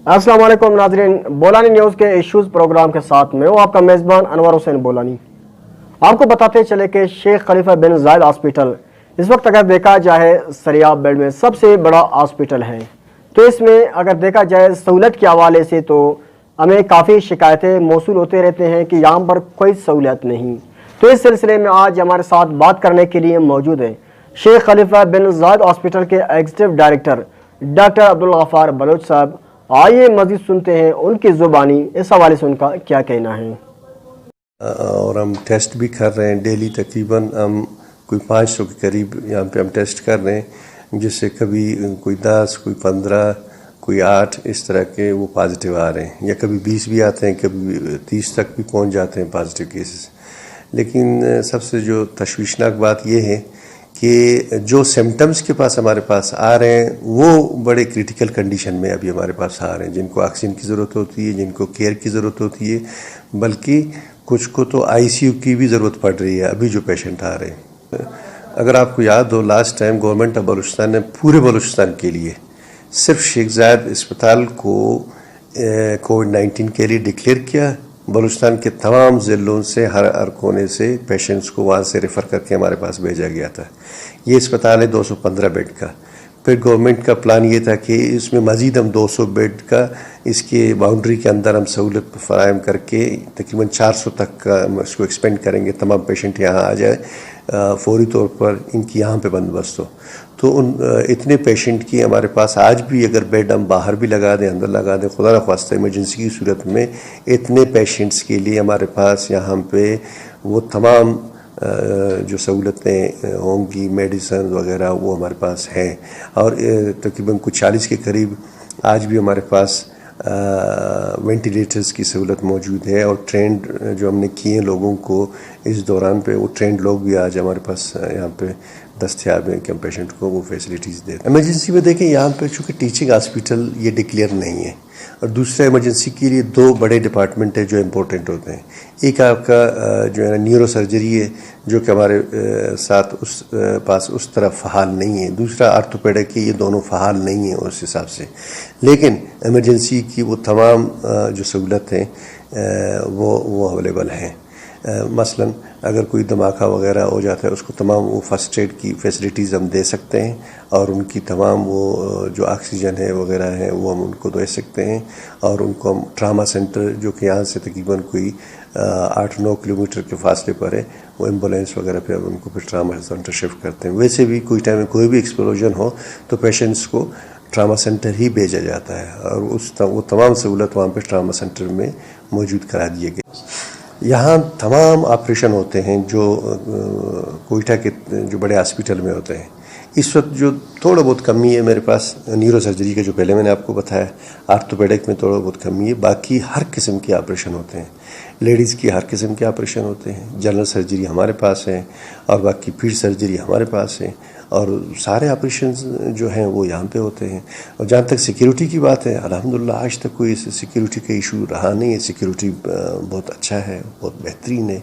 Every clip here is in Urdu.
السلام علیکم ناظرین، بولانی نیوز کے ایشوز پروگرام کے ساتھ میں ہوں آپ کا میزبان انور حسین بولانی۔ آپ کو بتاتے چلے کہ شیخ خلیفہ بن زائد ہاسپٹل اس وقت اگر دیکھا جائے سریاب بیڈ میں سب سے بڑا ہاسپٹل ہے، تو اس میں اگر دیکھا جائے سہولت کے حوالے سے تو ہمیں کافی شکایتیں موصول ہوتے رہتے ہیں کہ یہاں پر کوئی سہولت نہیں۔ تو اس سلسلے میں آج ہمارے ساتھ بات کرنے کے لیے موجود ہیں شیخ خلیفہ بن زائد ہاسپٹل کے executive director doctor Abdul Ghaffar Baloch Sahib. آئیے مزید سنتے ہیں ان کی زبانی اس حوالے سے ان کا کیا کہنا ہے۔ اور ہم ٹیسٹ بھی کر رہے ہیں ڈیلی، تقریباً ہم کوئی 500 کے قریب یہاں پہ ہم ٹیسٹ کر رہے ہیں، جس سے کبھی کوئی 10 کوئی 15 کوئی 8 اس طرح کے وہ پازیٹیو آ رہے ہیں، یا کبھی 20 بھی آتے ہیں، کبھی 30 تک بھی پہنچ جاتے ہیں پازیٹیو کیسز۔ لیکن سب سے جو تشویشناک بات یہ ہے کہ جو سمٹمز کے پاس ہمارے پاس آ رہے ہیں وہ بڑے کریٹیکل کنڈیشن میں ابھی ہمارے پاس آ رہے ہیں، جن کو آکسیجن کی ضرورت ہوتی ہے، جن کو کیئر کی ضرورت ہوتی ہے، بلکہ کچھ کو تو آئی سی یو کی بھی ضرورت پڑ رہی ہے ابھی جو پیشنٹ آ رہے ہیں۔ اگر آپ کو یاد ہو، last time government of Balochistan نے پورے بلوچستان کے لیے صرف شیخ زائد اسپتال کو کووڈ-19 کے لیے ڈکلیئر کیا۔ بلوچستان کے تمام ضلعوں سے ہر کونے سے پیشنٹس کو وہاں سے ریفر کر کے ہمارے پاس بھیجا گیا تھا۔ یہ اسپتال ہے 215 بیڈ کا۔ پھر گورنمنٹ کا پلان یہ تھا کہ اس میں مزید ہم 200 بیڈ کا اس کے باؤنڈری کے اندر ہم سہولت فراہم کر کے تقریباً 400 تک کا ہم اس کو ایکسپینڈ کریں گے، تمام پیشنٹ یہاں آ جائے، فوری طور پر ان کی یہاں پہ بندوبست ہو۔ تو اتنے پیشنٹ کی ہمارے پاس آج بھی اگر بیڈ ہم باہر بھی لگا دیں، اندر لگا دیں، خدا نخواستہ ایمرجنسی کی صورت میں اتنے پیشنٹس کے لیے ہمارے پاس یہاں پہ وہ تمام جو سہولتیں ہوں گی، میڈیسن وغیرہ، وہ ہمارے پاس ہیں۔ اور تقریباً کچھ 40 کے قریب آج بھی ہمارے پاس وینٹیلیٹرز کی سہولت موجود ہے، اور ٹرینڈ جو ہم نے کیے ہیں لوگوں کو اس دوران پہ، وہ ٹرینڈ لوگ بھی آج ہمارے پاس یہاں پہ دستیاب ہیں کہ ہم پیشنٹ کو وہ فیسلٹیز دیں۔ ایمرجنسی میں دیکھیں، یہاں پہ چونکہ ٹیچنگ ہاسپٹل یہ ڈکلیئر نہیں ہے، اور دوسرا ایمرجنسی کے لیے 2 بڑے ڈپارٹمنٹ ہیں جو امپورٹنٹ ہوتے ہیں۔ ایک آپ کا جو ہے نا نیورو سرجری ہے، جو کہ ہمارے ساتھ اس طرح فعال نہیں ہے۔ دوسرا آرتھوپیڈک ہے، یہ دونوں فعال نہیں ہیں اس حساب سے، لیکن ایمرجنسی کی وہ تمام جو سہولت ہیں وہ اویلیبل ہیں۔ مثلا اگر کوئی دھماکہ وغیرہ ہو جاتا ہے، اس کو تمام وہ فرسٹ ایڈ کی فیسلٹیز ہم دے سکتے ہیں، اور ان کی تمام وہ جو آکسیجن ہے وغیرہ ہیں وہ ہم ان کو دے سکتے ہیں، اور ان کو ہم ٹراما سینٹر جو کہ یہاں سے تقریباً کوئی 8-9 کلومیٹر کے فاصلے پر ہے، وہ ایمبولینس وغیرہ پہ ہم ان کو پھر ٹراما سینٹر شفٹ کرتے ہیں۔ ویسے بھی کوئی ٹائم میں کوئی بھی ایکسپلوژن ہو تو پیشنٹس کو ٹراما سینٹر ہی بھیجا جاتا ہے، اور وہ تمام سہولت وہاں پہ ٹراما سینٹر میں موجود کرا دیے گئے۔ یہاں تمام آپریشن ہوتے ہیں جو کوئٹہ کے جو بڑے ہاسپٹل میں ہوتے ہیں۔ اس وقت جو تھوڑا بہت کمی ہے میرے پاس نیورو سرجری کا، جو پہلے میں نے آپ کو بتایا، آرتھوپیڈک میں تھوڑا بہت کمی ہے، باقی ہر قسم کے آپریشن ہوتے ہیں۔ لیڈیز کی ہر قسم کے آپریشن ہوتے ہیں، جنرل سرجری ہمارے پاس ہے، اور باقی فیڈ سرجری ہمارے پاس ہے، اور سارے آپریشنز جو ہیں وہ یہاں پہ ہوتے ہیں۔ اور جہاں تک سیکیورٹی کی بات ہے، الحمدللہ آج تک کوئی سیکیورٹی کا ایشو رہا نہیں ہے۔ سیکیورٹی بہت اچھا ہے، بہت بہترین ہے،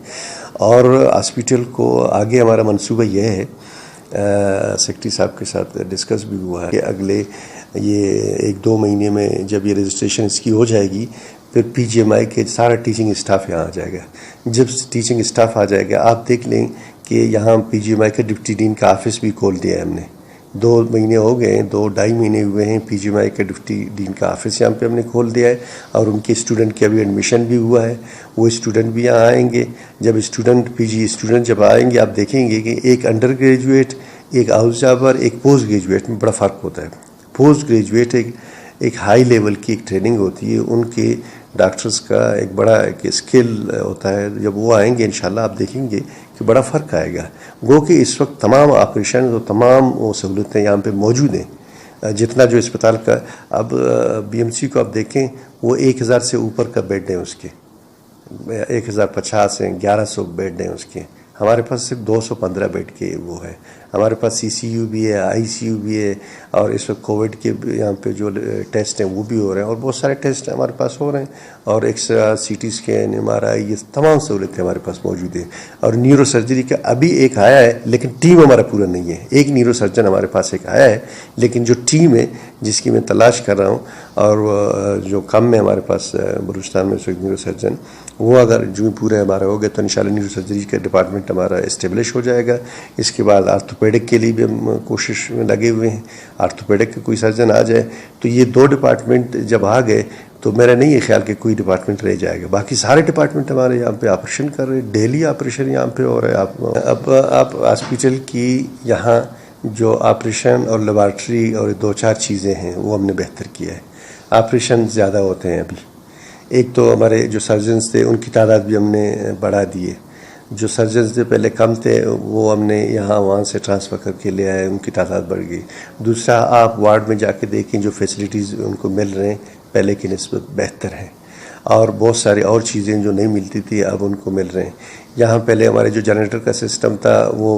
اور ہاسپٹل کو آگے ہمارا منصوبہ یہ ہے، سیکرٹری صاحب کے ساتھ ڈسکس بھی ہوا ہے کہ اگلے یہ 1-2 مہینے میں جب یہ رجسٹریشن اس کی ہو جائے گی، پھر پی جی ایم آئی کے سارا ٹیچنگ اسٹاف یہاں آ جائے گا۔ جب ٹیچنگ اسٹاف آ جائے گا، آپ دیکھ لیں کہ یہاں پی جی ایم آئی کا ڈپٹی ڈین کا آفس بھی کھول دیا ہے ہم نے۔ 2 مہینے ہو گئے ہیں، 2-2.5 مہینے ہوئے ہیں، پی جی ایم آئی کا ڈپٹی ڈین کا آفس یہاں پہ ہم نے کھول دیا ہے، اور ان کے اسٹوڈنٹ کی ابھی ایڈمیشن بھی ہوا ہے۔ وہ اسٹوڈنٹ بھی یہاں آئیں گے۔ جب پی جی اسٹوڈنٹ جب آئیں گے، آپ دیکھیں گے کہ ایک انڈر گریجویٹ، ایک ہاؤس جابر، ایک پوسٹ گریجویٹ میں بڑا فرق ہوتا ہے۔ پوسٹ گریجویٹ ایک ہائی لیول کی ایک ٹریننگ ہوتی ہے، ان کے ڈاکٹرز کا ایک بڑا ایک اسکل ہوتا ہے۔ جب وہ آئیں گے انشاءاللہ آپ دیکھیں گے کہ بڑا فرق آئے گا۔ گو کہ اس وقت تمام آپریشن اور تمام وہ سہولتیں یہاں پہ موجود ہیں۔ جتنا جو اسپتال کا اب بی ایم سی کو آپ دیکھیں، وہ 1000 سے اوپر کا بیڈ ہیں اس کے، 1050 ہیں، 1100 بیڈ ہیں اس کے۔ ہمارے پاس صرف 215 بیڈ کے وہ ہے. ہمارے پاس CCU بھی ہے, ICU بھی ہے, اور اس وقت کووڈ کے یہاں پہ جو ٹیسٹ ہیں وہ بھی ہو رہے ہیں, اور بہت سارے ٹیسٹ ہمارے پاس ہو رہے ہیں, اور ایکسرا, CT اسکین, MRI, یہ تمام سہولتیں ہمارے پاس موجود ہیں. اور نیورو سرجری کا ابھی ایک آیا ہے, لیکن ٹیم ہمارا پورا نہیں ہے. ایک نیورو سرجن ہمارے پاس ایک آیا ہے, لیکن جو ٹیم ہے جس کی میں تلاش کر رہا ہوں, اور جو کم ہے ہمارے پاس بلوچستان میں نیورو سرجن, وہ اگر جو پورے ہمارا ہو گیا تو انشاءاللہ نیورو سرجری کا ڈپارٹمنٹ ہمارا اسٹیبلش ہو جائے گا. اس کے بعد آرتھوپیڈک کے لیے بھی ہم کوشش میں لگے ہوئے ہیں. آرتھوپیڈک کا کوئی سرجن آ جائے تو یہ 2 ڈپارٹمنٹ جب آ گئے تو میرا نہیں ہے خیال کہ کوئی ڈپارٹمنٹ رہ جائے گا. باقی سارے ڈپارٹمنٹ ہمارے یہاں پہ آپریشن کر رہے ہیں, ڈیلی آپریشن یہاں پہ ہو رہا ہے. اب آپ ہاسپٹل کی یہاں جو آپریشن اور لیبارٹری اور 2-4 چیزیں ہیں وہ ہم نے بہتر کیا ہے. آپریشن زیادہ ہوتے ہیں ابھی. ایک تو ہمارے جو سرجنز تھے ان کی تعداد بھی ہم نے بڑھا دی ہے. جو سرجنز تھے پہلے کم تھے وہ ہم نے یہاں وہاں سے ٹرانسفر کر کے لے آئے, ان کی تعداد بڑھ گئی. دوسرا, آپ وارڈ میں جا کے دیکھیں جو فیسلٹیز ان کو مل رہے ہیں پہلے کی نسبت بہتر ہیں, اور بہت ساری اور چیزیں جو نہیں ملتی تھی اب ان کو مل رہے ہیں. یہاں پہلے ہمارے جو جنریٹر کا سسٹم تھا وہ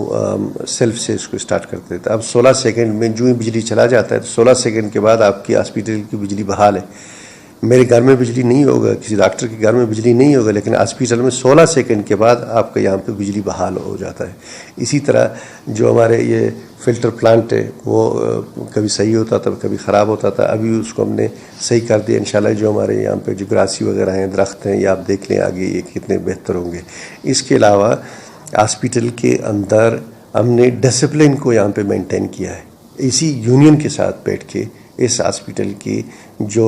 سیلف سے اس کو اسٹارٹ کرتے تھے. اب 16 سیکنڈ میں جو ہی بجلی چلا جاتا ہے تو 16 سیکنڈ کے بعد آپ کی ہاسپٹل کی بجلی بحال ہے. میرے گھر میں بجلی نہیں ہوگا, کسی ڈاکٹر کے گھر میں بجلی نہیں ہوگا, لیکن ہاسپٹل میں 16 سیکنڈ کے بعد آپ کا یہاں پہ بجلی بحال ہو جاتا ہے. اسی طرح جو ہمارے یہ فلٹر پلانٹ ہے وہ کبھی صحیح ہوتا تھا کبھی خراب ہوتا تھا, ابھی اس کو ہم نے صحیح کر دیا. انشاءاللہ جو ہمارے یہاں پہ جو گراسی وغیرہ ہیں, درخت ہیں, یہ آپ دیکھ لیں آگے یہ کتنے بہتر ہوں گے. اس کے علاوہ ہاسپٹل کے اندر ہم نے ڈسپلن کو یہاں پہ مینٹین کیا ہے. اسی یونین کے ساتھ بیٹھ کے اس ہاسپٹل کی جو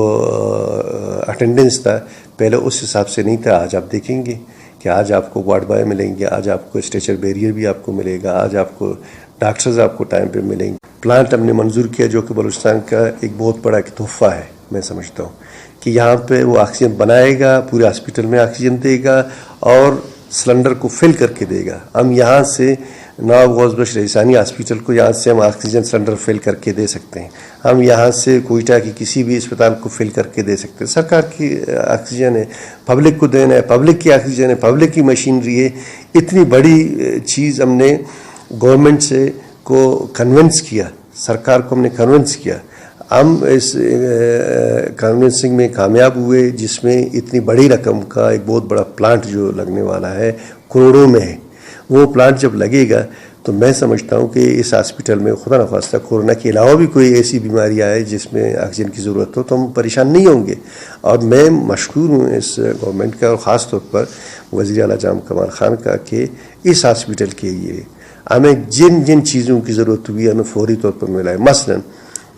اٹینڈنس تھا پہلے اس حساب سے نہیں تھا. آج آپ دیکھیں گے کہ آج آپ کو وارڈ بوائے ملیں گے, آج آپ کو اسٹریچر بیریئر بھی آپ کو ملے گا, آج آپ کو ڈاکٹرز آپ کو ٹائم پہ ملیں گے. پلانٹ ہم نے منظور کیا جو کہ بلوچستان کا ایک بہت بڑا ایک تحفہ ہے. میں سمجھتا ہوں کہ یہاں پہ وہ آکسیجن بنائے گا, پورے ہاسپٹل میں آکسیجن دے گا اور سلنڈر کو فل کر کے دے گا. ہم یہاں سے نواب غوث بخش رئیسانی ہاسپٹل کو یہاں سے ہم آکسیجن سلنڈر فل کر کے دے سکتے ہیں. ہم یہاں سے کوئٹہ کی کسی بھی اسپتال کو فل کر کے دے سکتے ہیں. سرکار کی آکسیجن ہے, پبلک کو دینا ہے, پبلک کی آکسیجن ہے, پبلک کی مشینری ہے. اتنی بڑی چیز ہم نے گورنمنٹ سے کو کنونس کیا, سرکار کو ہم نے کنونس کیا. ہم اس کنونسنگ میں کامیاب ہوئے جس میں اتنی بڑی رقم کا ایک بہت بڑا پلانٹ جو لگنے والا ہے, کروڑوں میں ہے. وہ پلانٹ جب لگے گا تو میں سمجھتا ہوں کہ اس ہاسپٹل میں خدا نخواستہ کورونا کے علاوہ بھی کوئی ایسی بیماری آئے جس میں آکسیجن کی ضرورت ہو تو ہم پریشان نہیں ہوں گے. اور میں مشکور ہوں اس گورنمنٹ کا, اور خاص طور پر وزیر اعلیٰ جناب کمال خان کا, کہ اس ہاسپٹل کے لیے ہمیں جن چیزوں کی ضرورت ہوئی ہمیں فوری طور پر ملا ہے. مثلا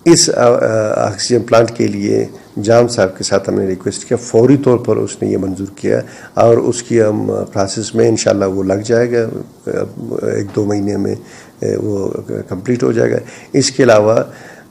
اس آکسیجن پلانٹ کے لیے جام صاحب کے ساتھ ہم نے ریکویسٹ کیا, فوری طور پر اس نے یہ منظور کیا, اور اس کی ہم پروسیس میں انشاءاللہ وہ لگ جائے گا, 1-2 مہینے میں وہ کمپلیٹ ہو جائے گا. اس کے علاوہ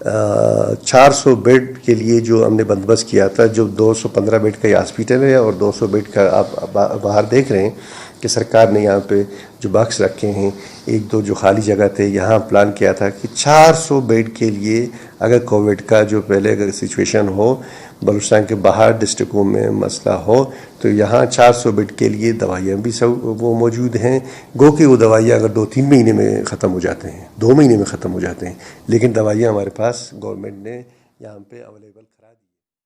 400 بیڈ کے لیے جو ہم نے بندوبست کیا تھا, جو 215 بیڈ کا یہ ہاسپٹل ہے اور 200 بیڈ کا آپ باہر دیکھ رہے ہیں کہ سرکار نے یہاں پہ جو باکس رکھے ہیں, 1-2 جو خالی جگہ تھے, یہاں پلان کیا تھا کہ 400 بیڈ کے لیے اگر کووڈ کا جو پہلے اگر سچویشن ہو, بلوچستان کے باہر ڈسٹرکوں میں مسئلہ ہو, تو یہاں 400 بیڈ کے لیے دوائیاں بھی وہ موجود ہیں. گو کہ وہ دوائیاں اگر 2-3 مہینے میں ختم ہو جاتے ہیں, 2 مہینے میں ختم ہو جاتے ہیں, لیکن دوائیاں ہمارے پاس گورنمنٹ نے یہاں پہ اویلیبل